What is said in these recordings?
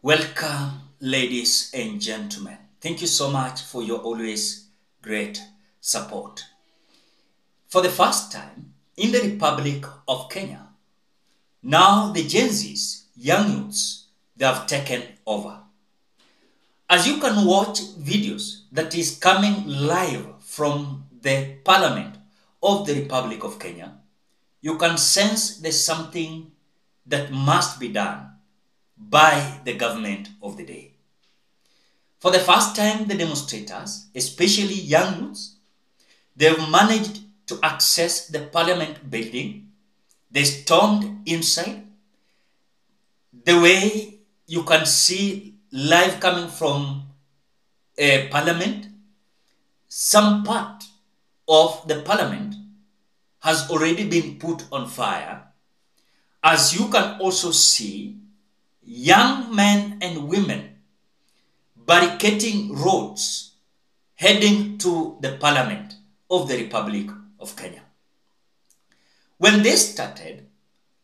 Welcome, ladies and gentlemen. Thank you so much for your always great support. For the first time in the Republic of Kenya, now the Gen Zs, young youths, they have taken over. As you can watch videos that is coming live from the Parliament of the Republic of Kenya, you can sense there's something that must be done by the government of the day. For the first time, the demonstrators, especially young youths, they've managed to access the parliament building. They stormed inside. The way you can see live coming from a parliament, some part of the parliament has already been put on fire. As you can also see, young men and women barricading roads heading to the Parliament of the Republic of Kenya. When they started,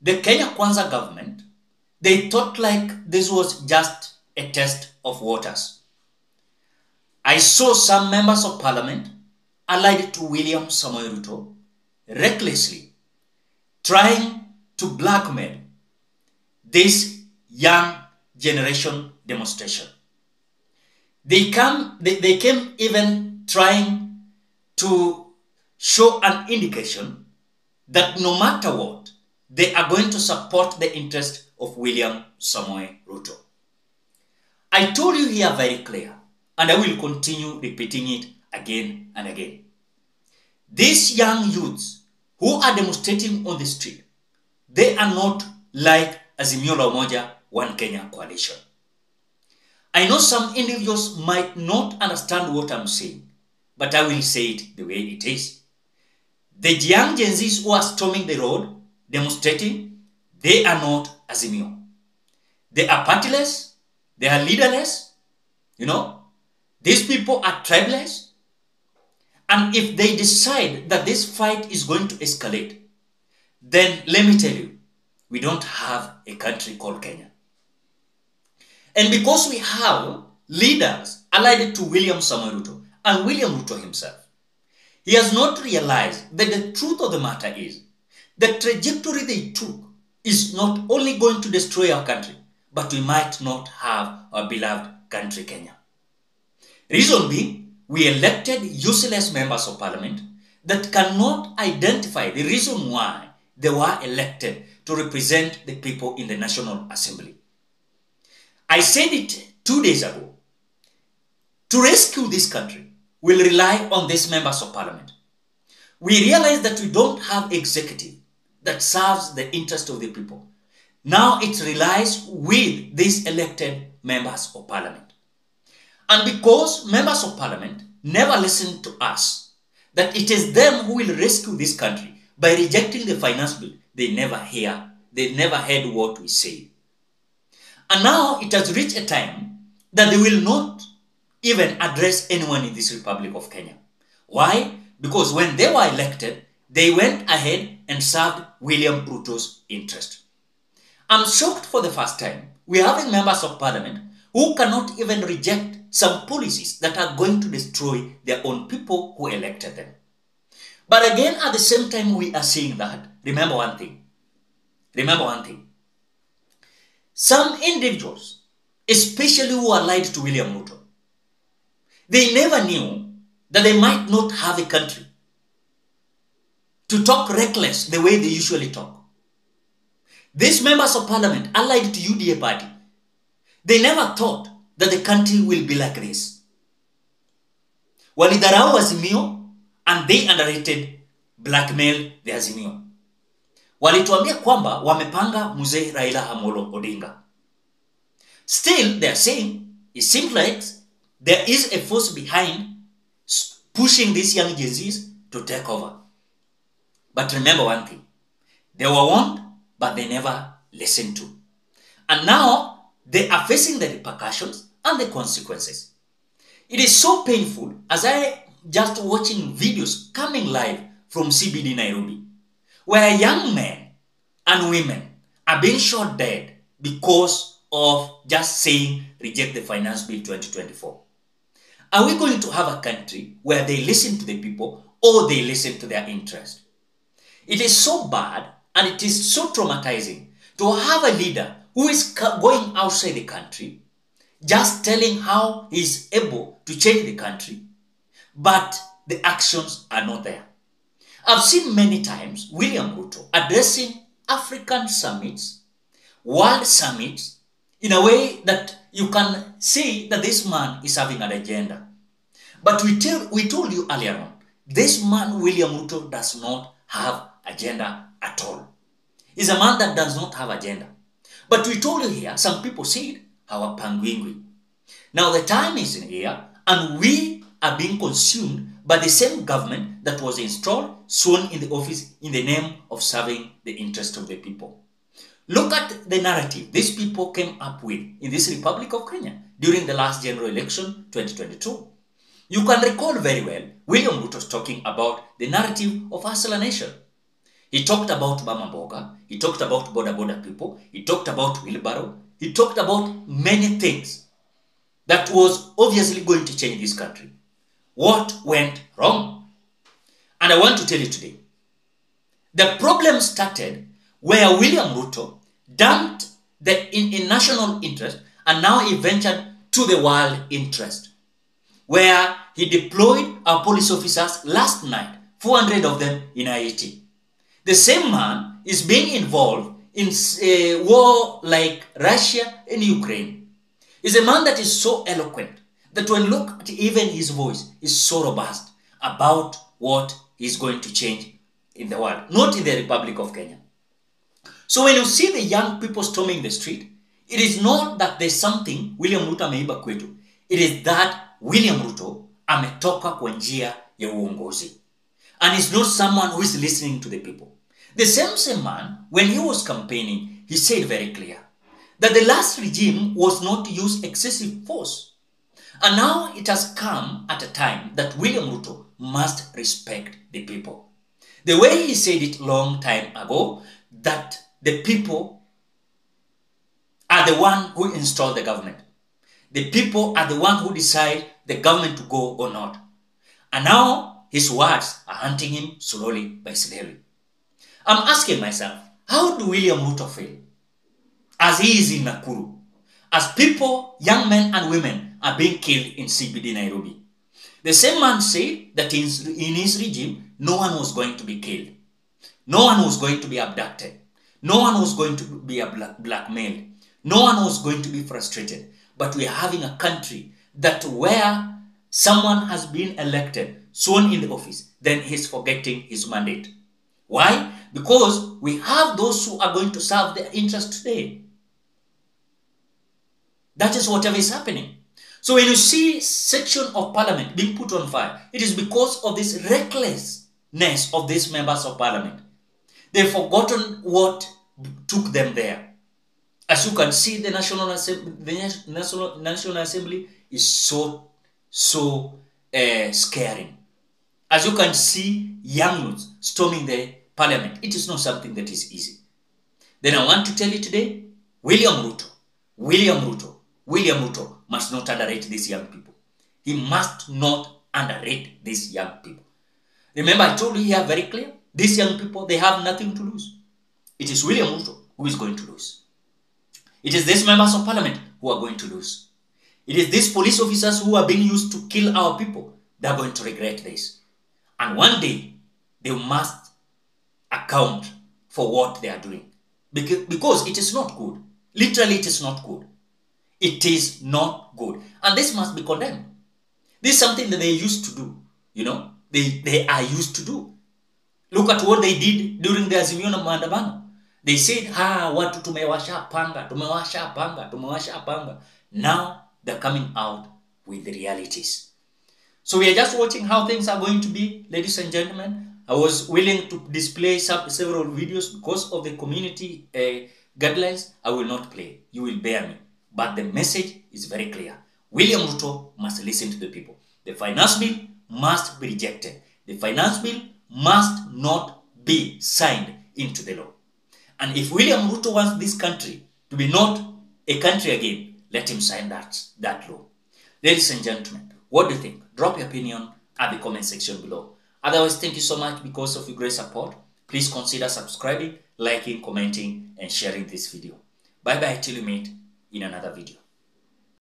the Kenya Kwanza government, they thought like this was just a test of waters. I saw some members of parliament allied to William Samoei Ruto recklessly trying to blackmail this young generation demonstration. They came even trying to show an indication that no matter what, they are going to support the interest of William Samoei Ruto. I told you here very clear, and I will continue repeating it again and again. These young youths who are demonstrating on the street, they are not like Azimio la Umoja One Kenya coalition. I know some individuals might not understand what I'm saying, but I will say it the way it is. The young Gen Zs who are storming the road, demonstrating, they are not Azimio. They are partyless, they are leaderless, These people are tribeless. And if they decide that this fight is going to escalate, then let me tell you, we don't have a country called Kenya. And because we have leaders allied to William Samoei Ruto and William Ruto himself, he has not realized that the truth of the matter is the trajectory they took is not only going to destroy our country, but we might not have our beloved country Kenya. Reason being, we elected useless members of parliament that cannot identify the reason why they were elected to represent the people in the National Assembly. I said it 2 days ago. To rescue this country, we'll rely on these members of parliament. We realize that we don't have executive that serves the interest of the people. Now it relies with these elected members of parliament. And because members of parliament never listen to us, that it is them who will rescue this country by rejecting the finance bill, they never heard what we say. And now it has reached a time that they will not even address anyone in this Republic of Kenya. Why? Because when they were elected, they went ahead and served William Ruto's interest. I'm shocked for the first time. We are having members of parliament who cannot even reject some policies that are going to destroy their own people who elected them. But again, at the same time we are seeing that, remember one thing. Some individuals, especially who are allied to William Ruto, they never knew that they might not have a country. To talk reckless the way they usually talk. These members of parliament allied to UDA party, they never thought that the country will be like this. Walidharau Azimio and they underrated blackmail the Azimio. Walituambia kwamba wamepanga mzee Raila Amolo Odinga. Still, they are saying, it seems like there is a force behind pushing these young Gen Zs to take over. But remember one thing, they were warned, but they never listened to. And now, they are facing the repercussions and the consequences. It is so painful as I just watching videos coming live from CBD Nairobi, where young men and women are being shot dead because of just saying reject the Finance Bill 2024? Are we going to have a country where they listen to the people or they listen to their interest? It is so bad and it is so traumatizing to have a leader who is going outside the country, just telling how he is able to change the country, but the actions are not there. I've seen many times William Ruto addressing African summits, world summits, in a way that you can see that this man is having an agenda. But we told you earlier on, this man William Ruto does not have agenda at all. He's a man that does not have agenda. But we told you here, some people said, our pangwingwi. Now the time is in here, and we are being consumed by the same government that was installed, sworn in the office in the name of serving the interest of the people. Look at the narrative these people came up with in this Republic of Kenya during the last general election 2022. You can recall very well, William Ruto was talking about the narrative of Hustler Nation. He talked about Mama Mboga, he talked about border people, he talked about wheelbarrow, he talked about many things that was obviously going to change this country. What went wrong? And I want to tell you today, the problem started where William Ruto dumped in national interest and now he ventured to the world interest, where he deployed our police officers last night, 400 of them in Haiti. The same man is being involved in a war like Russia and Ukraine. He's a man that is so eloquent that when look at even his voice is so robust about what is going to change in the world, not in the Republic of Kenya. So when you see the young people storming the street, it is not that there's something William Ruto ameiba kwetu. It is that William Ruto ametoka kwa njia ya uongozi. And he's not someone who is listening to the people. The same man, when he was campaigning, he said very clear that the last regime was not to use excessive force. And now it has come at a time that William Ruto must respect the people. The way he said it long time ago, that the people are the one who install the government. The people are the one who decide the government to go or not. And now his words are hunting him slowly by slowly. I'm asking myself, how do William Ruto feel as he is in Nakuru, as people, young men and women, are being killed in CBD Nairobi? The same man said that in his regime, no one was going to be killed. No one was going to be abducted. No one was going to be blackmailed. No one was going to be frustrated. But we are having a country that where someone has been elected, sworn in the office, then he's forgetting his mandate. Why? Because we have those who are going to serve their interest today. That is whatever is happening. So when you see section of parliament being put on fire, it is because of this recklessness of these members of parliament. They've forgotten what took them there. As you can see, the National Assembly is so scaring. As you can see, young youths storming the parliament. It is not something that is easy. Then I want to tell you today, William Ruto must not underrate these young people. He must not underrate these young people. Remember, I told you here very clear, these young people, they have nothing to lose. It is William Ruto who is going to lose. It is these members of parliament who are going to lose. It is these police officers who are being used to kill our people. They are going to regret this. And one day, they must account for what they are doing. Because it is not good. Literally, it is not good. It is not good. And this must be condemned. This is something that they used to do. You know, they are used to do. Look at what they did during the Azimio na maandamano. They said, watu tumewasha panga. Now they're coming out with the realities. So we are just watching how things are going to be, ladies and gentlemen. I was willing to display several videos because of the community guidelines. I will not play. You will bear me. But the message is very clear. William Ruto must listen to the people. The finance bill must be rejected. The finance bill must not be signed into the law. And if William Ruto wants this country to be not a country again, let him sign that law. Ladies and gentlemen, what do you think? Drop your opinion at the comment section below. Otherwise, thank you so much because of your great support. Please consider subscribing, liking, commenting, and sharing this video. Bye bye till you meet in another video.